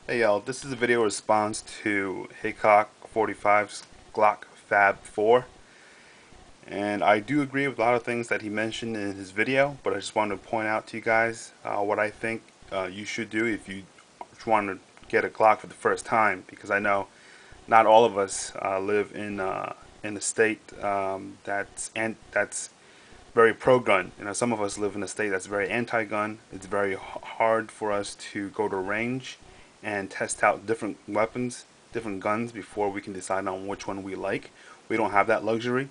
Hey y'all, this is a video response to Hickok45's Glock Fab 4, and I do agree with a lot of things that he mentioned in his video, but I just wanted to point out to you guys what I think you should do if you want to get a Glock for the first time, because I know not all of us live in a state that's very pro-gun. You know, some of us live in a state that's very anti-gun. It's very hard for us to go to range and test out different weapons, different guns before we can decide on which one we like. We don't have that luxury.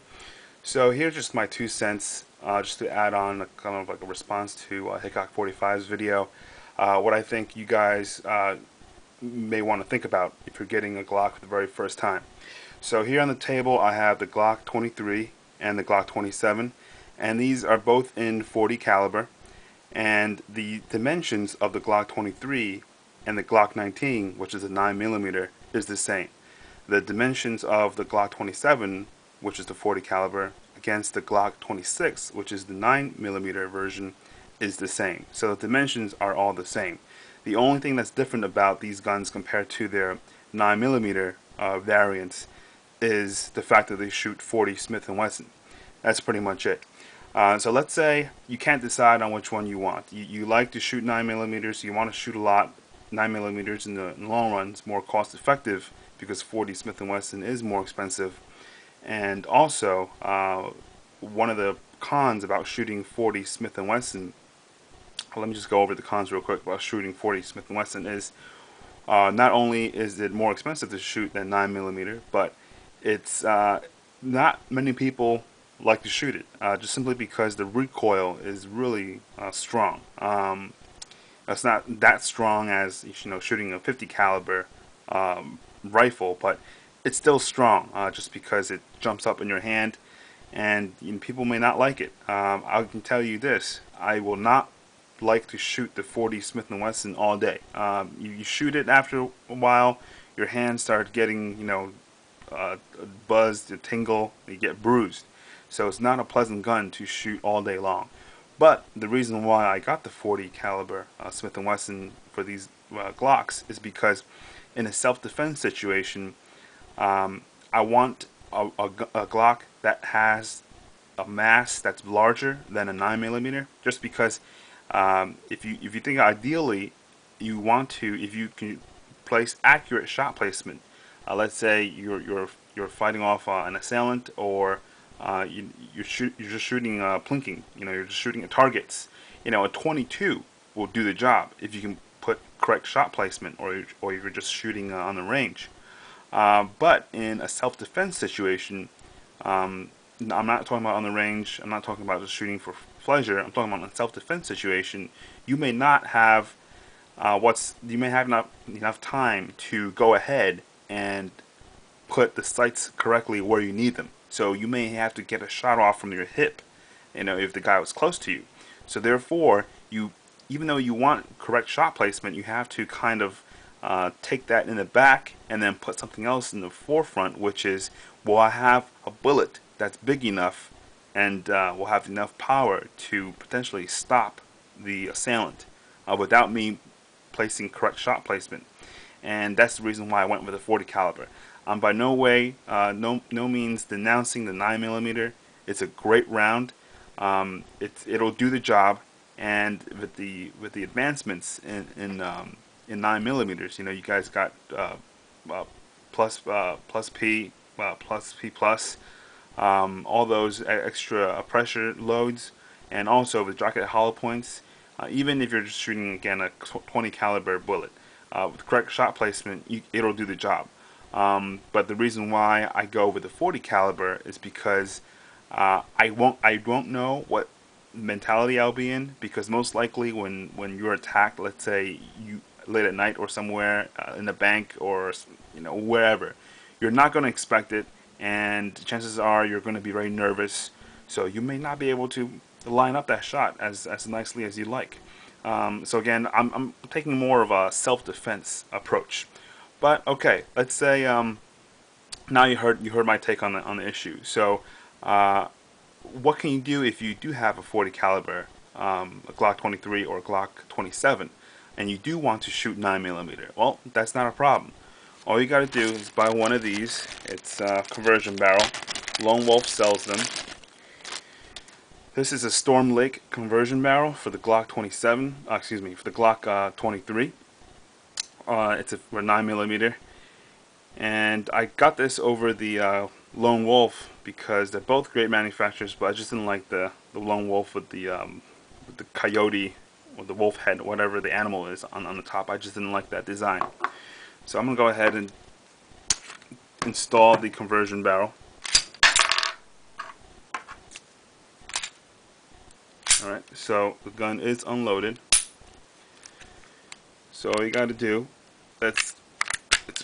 So here's just my 2 cents, just to add on a kind of like a response to Hickok45's video. What I think you guys may want to think about if you're getting a Glock for the very first time. So here on the table I have the Glock 23 and the Glock 27, and these are both in 40 caliber, and the dimensions of the Glock 23 and the Glock 19, which is a 9mm, is the same. The dimensions of the Glock 27, which is the 40 caliber, against the Glock 26, which is the 9mm version, is the same. So the dimensions are all the same. The only thing that's different about these guns compared to their 9mm variants is the fact that they shoot 40 Smith & Wesson. That's pretty much it. So let's say you can't decide on which one you want. You like to shoot 9mm, you want to shoot a lot. 9mm in the long run is more cost effective because 40 Smith & Wesson is more expensive. And also, one of the cons about shooting 40 Smith & Wesson, let me just go over the cons real quick about shooting 40 Smith & Wesson, is not only is it more expensive to shoot than 9mm, but it's not many people like to shoot it, just simply because the recoil is really strong. It's not that strong as, you know, shooting a 50 caliber rifle, but it's still strong, just because it jumps up in your hand, and you know, people may not like it. I can tell you this: I will not like to shoot the 40 Smith & Wesson all day. You shoot it after a while, your hands start getting, you know, buzzed, you tingle, you get bruised. So it's not a pleasant gun to shoot all day long. But the reason why I got the 40 caliber Smith & Wesson for these Glocks is because in a self-defense situation, I want a Glock that has a mass that's larger than a 9mm. Just because if you think ideally you want to, if you can place accurate shot placement, let's say you're fighting off an assailant, or you're just shooting plinking. You know, you're just shooting at targets. You know, a 22 will do the job if you can put correct shot placement, or you're just shooting on the range. But in a self-defense situation, I'm not talking about on the range. I'm not talking about just shooting for pleasure. I'm talking about a self-defense situation. You may not have you may have not enough time to go ahead and put the sights correctly where you need them. So you may have to get a shot off from your hip, you know, if the guy was close to you. So therefore, even though you want correct shot placement, you have to kind of take that in the back and then put something else in the forefront, which is, will I have a bullet that's big enough and will have enough power to potentially stop the assailant without me placing correct shot placement. And that's the reason why I went with a 40 caliber. I'm by no way, no means denouncing the 9mm. It's a great round. It'll do the job, and with the advancements in 9mm, you know, you guys got plus P, plus P plus, all those extra pressure loads, and also with jacket hollow points. Even if you're just shooting again a 20 caliber bullet, with correct shot placement, it'll do the job. But the reason why I go with the 40 caliber is because I won't know what mentality I'll be in, because most likely when you're attacked, let's say you late at night or somewhere in the bank, or you know, wherever, you're not going to expect it, and chances are you're going to be very nervous. So you may not be able to line up that shot as nicely as you like. So again, I'm taking more of a self-defense approach. But okay, let's say now you heard my take on the issue. So what can you do if you do have a 40 caliber, a Glock 23 or a Glock 27? and you do want to shoot 9mm, well, that's not a problem. All you gotta do is buy one of these. It's a conversion barrel. Lone Wolf sells them. This is a Storm Lake conversion barrel for the Glock 27. Excuse me, for the Glock 23. It's for 9mm, and I got this over the Lone Wolf because they're both great manufacturers, but I just didn't like the Lone Wolf with the coyote or the wolf head, whatever the animal is on the top. I just didn't like that design. So I'm gonna go ahead and install the conversion barrel. Alright, so the gun is unloaded. So all you gotta do, it's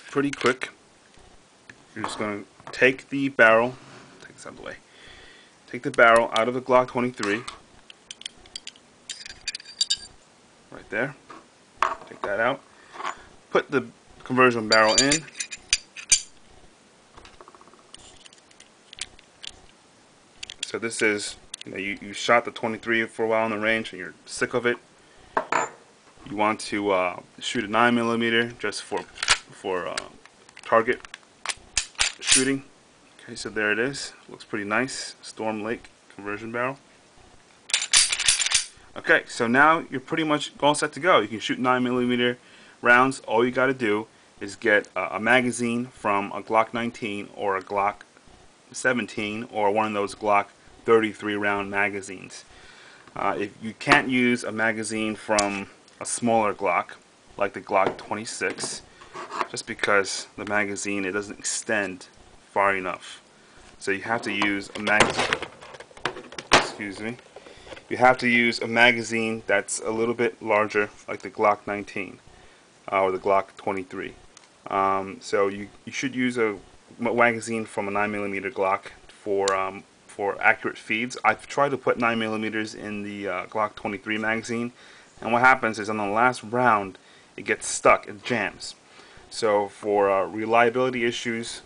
pretty quick. You're just gonna take the barrel, take this out of the way. Take the barrel out of the Glock 23. Right there. Take that out. Put the conversion barrel in. So this is, you shot the 23 for a while on the range and you're sick of it. You want to shoot a 9mm just for target shooting. Okay, so there it is. Looks pretty nice. Storm Lake conversion barrel. Okay, so now you're pretty much all set to go. You can shoot 9mm rounds. All you got to do is get a magazine from a Glock 19 or a Glock 17 or one of those Glock 33 round magazines. If you can't use a magazine from a smaller Glock like the Glock 26, just because the magazine, it doesn't extend far enough, so you have to use a magazine. Excuse me. You have to use a magazine that's a little bit larger, like the Glock 19 or the Glock 23. So you should use a magazine from a 9mm Glock for accurate feeds. I've tried to put 9mm in the Glock 23 magazine, and what happens is on the last round it gets stuck, it jams. So for reliability issues,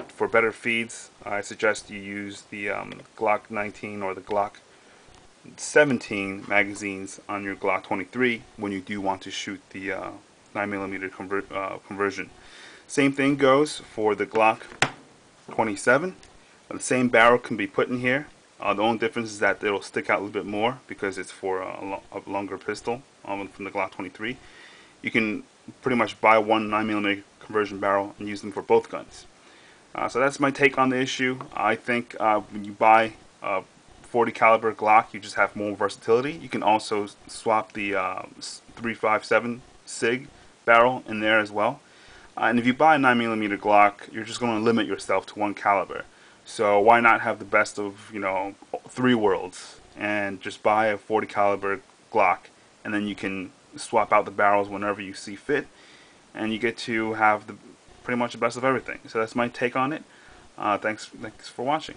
for better feeds, I suggest you use the Glock 19 or the Glock 17 magazines on your Glock 23 when you do want to shoot the 9mm conversion. Same thing goes for the Glock 27. The same barrel can be put in here. The only difference is that it'll stick out a little bit more because it's for a longer pistol from the Glock 23. You can pretty much buy one 9mm conversion barrel and use them for both guns. So that's my take on the issue. I think when you buy a 40 caliber Glock, you just have more versatility. You can also swap the 357 SIG barrel in there as well. And if you buy a 9mm Glock, you're just going to limit yourself to one caliber. So why not have the best of, three worlds and just buy a 40 caliber Glock, and then you can swap out the barrels whenever you see fit, and you get to have pretty much the best of everything. So that's my take on it. Thanks for watching.